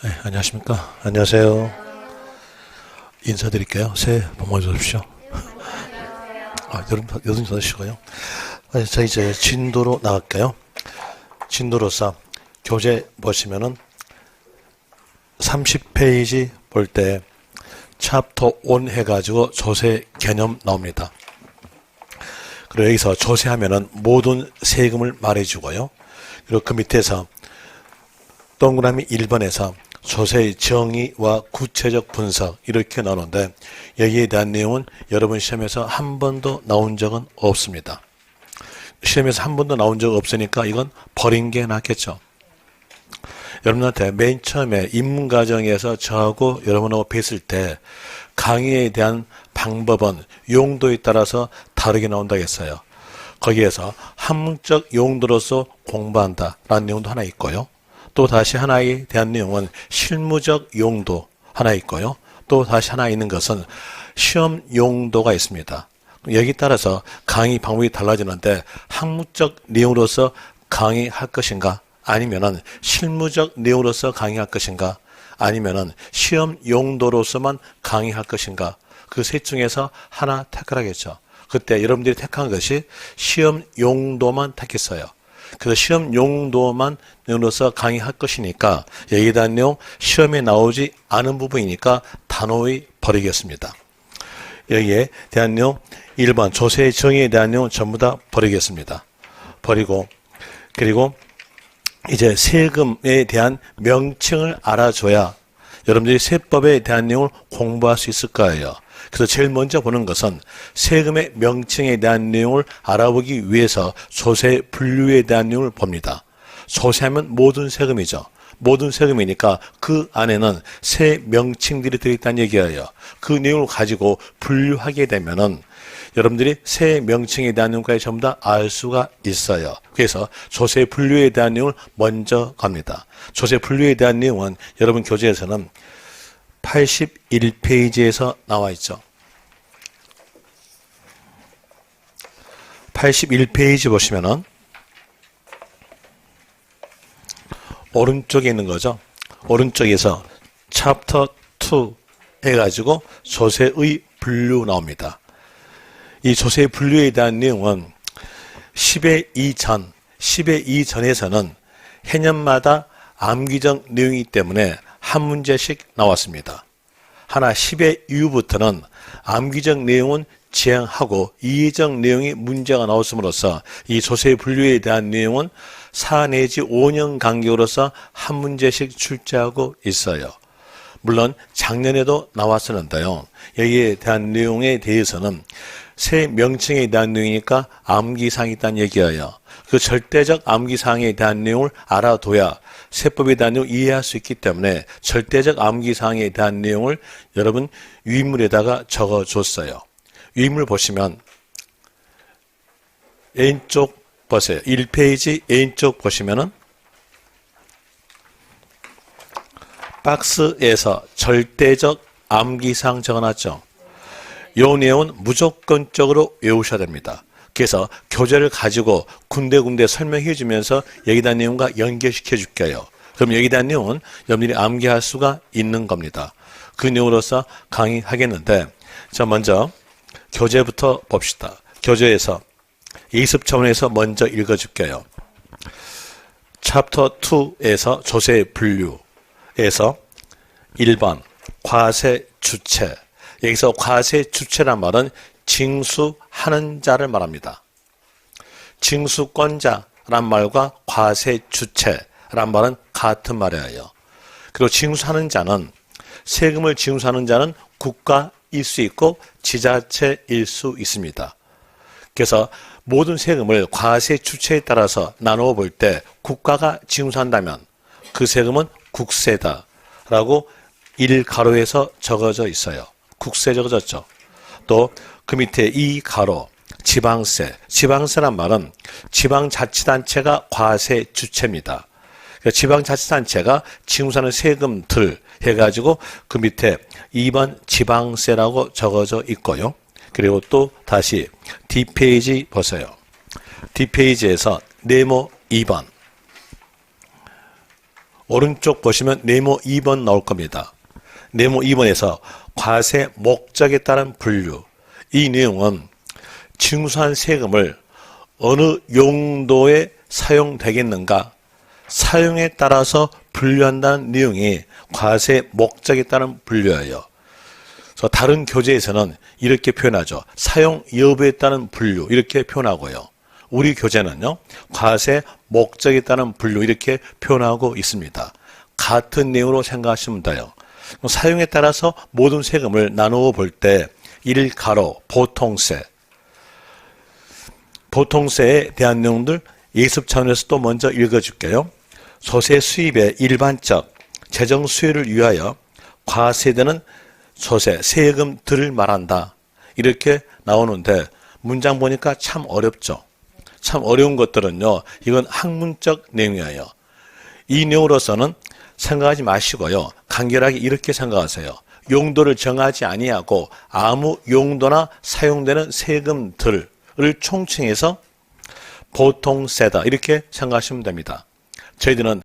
네, 안녕하십니까. 안녕하세요. 인사드릴게요. 새해 복 많이 받으십시오. 여러분 받으시고요. 자, 이제 진도로 나갈게요. 진도로서 교재 보시면은 30페이지 볼 때 챕터 1 해가지고 조세 개념 나옵니다. 그리고 여기서 조세하면은 모든 세금을 말해주고요. 그리고 그 밑에서 동그라미 1번에서 조세의 정의와 구체적 분석 이렇게 나오는데 여기에 대한 내용은 여러분 시험에서 한 번도 나온 적은 없습니다. 시험에서 한 번도 나온 적 없으니까 이건 버린 게 낫겠죠. 여러분한테 맨 처음에 입문과정에서 저하고 여러분하고 뵀을 때 강의에 대한 방법은 용도에 따라서 다르게 나온다고 했어요. 거기에서 학문적 용도로서 공부한다라는 내용도 하나 있고요. 또 다시 하나에 대한 내용은 실무적 용도 하나 있고요. 또 다시 하나 있는 것은 시험 용도가 있습니다. 여기 따라서 강의 방법이 달라지는데 학문적 내용으로서 강의할 것인가 아니면은 실무적 내용으로서 강의할 것인가 아니면은 시험 용도로서만 강의할 것인가 그 셋 중에서 하나 택하라겠죠. 그때 여러분들이 택한 것이 시험 용도만 택했어요. 그래서 시험 용도만 내용으로서 강의할 것이니까 여기에 대한 내용 시험에 나오지 않은 부분이니까 단호히 버리겠습니다. 여기에 대한 내용 1번 조세의 정의에 대한 내용 전부 다 버리겠습니다. 버리고 그리고 이제 세금에 대한 명칭을 알아줘야 여러분들이 세법에 대한 내용을 공부할 수 있을 거예요. 그래서 제일 먼저 보는 것은 세금의 명칭에 대한 내용을 알아보기 위해서 조세 분류에 대한 내용을 봅니다. 조세하면 모든 세금이죠. 모든 세금이니까 그 안에는 세 명칭들이 들어있다는 얘기예요. 그 내용을 가지고 분류하게 되면은 여러분들이 세 명칭에 대한 내용까지 전부 다 알 수가 있어요. 그래서 조세 분류에 대한 내용을 먼저 갑니다. 조세 분류에 대한 내용은 여러분 교재에서는 81페이지에서 나와 있죠. 81페이지 보시면은 오른쪽에 있는 거죠. 오른쪽에서 챕터 2 해가지고 조세의 분류 나옵니다. 이 조세 분류에 대한 내용은 10회 이전에서는 해년마다 암기적 내용이기 때문에 한 문제씩 나왔습니다. 하나 10회 이후부터는 암기적 내용은 지양하고 이해적 내용이 문제가 나왔음으로써 이 조세 분류에 대한 내용은 4 내지 5년 간격으로서 한 문제씩 출제하고 있어요. 물론 작년에도 나왔었는데요. 여기에 대한 내용에 대해서는 세 명칭에 대한 내용이니까 암기사항이 있다는 얘기예요. 그 절대적 암기사항에 대한 내용을 알아둬야 세법에 대한 내용을 이해할 수 있기 때문에 절대적 암기사항에 대한 내용을 여러분 위인물에다가 적어줬어요. 위인물 보시면 왼쪽 보세요. 1페이지 왼쪽 보시면은 박스에서 절대적 암기사항 적어놨죠. 이 내용은 무조건적으로 외우셔야 됩니다. 그래서 교재를 가지고 군데군데 설명해 주면서 여기에 대한 내용과 연결시켜 줄게요. 그럼 여기에 대한 내용은 여러분들이 암기할 수가 있는 겁니다. 그 내용으로서 강의하겠는데 자 먼저 교재부터 봅시다. 교재에서 예습 차원에서 먼저 읽어줄게요. 챕터 2에서 조세 분류에서 1번 과세 주체 여기서 과세 주체란 말은 징수하는 자를 말합니다. 징수권자란 말과 과세 주체란 말은 같은 말이에요. 그리고 징수하는 자는 세금을 징수하는 자는 국가일 수 있고 지자체일 수 있습니다. 그래서 모든 세금을 과세 주체에 따라서 나누어 볼 때 국가가 징수한다면 그 세금은 국세다라고 1가로에서 적어져 있어요. 국세 적어졌죠. 또 그 밑에 2가로 지방세. 지방세란 말은 지방자치단체가 과세 주체입니다. 그러니까 지방자치단체가 징수하는 세금들 해가지고 그 밑에 2번 지방세라고 적어져 있고요. 그리고 또 다시 D페이지 보세요. D페이지에서 네모 2번 오른쪽 보시면 네모 2번 나올 겁니다. 네모 2번에서 과세 목적에 따른 분류. 이 내용은 징수한 세금을 어느 용도에 사용되겠는가, 사용에 따라서 분류한다는 내용이 과세 목적에 따른 분류예요. 그래서 다른 교재에서는 이렇게 표현하죠. 사용 여부에 따른 분류 이렇게 표현하고요. 우리 교재는요, 과세 목적에 따른 분류 이렇게 표현하고 있습니다. 같은 내용으로 생각하시면 돼요. 사용에 따라서 모든 세금을 나누어 볼 때 일가로 보통세, 보통세에 대한 내용들 예습 차원에서 또 먼저 읽어줄게요. 소세 수입의 일반적 재정 수요를 위하여 과세되는 소세, 세금들을 말한다. 이렇게 나오는데 문장 보니까 참 어렵죠. 참 어려운 것들은요, 이건 학문적 내용이에요. 이 내용으로서는 생각하지 마시고요. 간결하게 이렇게 생각하세요. 용도를 정하지 아니하고 아무 용도나 사용되는 세금들을 총칭해서 보통세다 이렇게 생각하시면 됩니다. 저희들은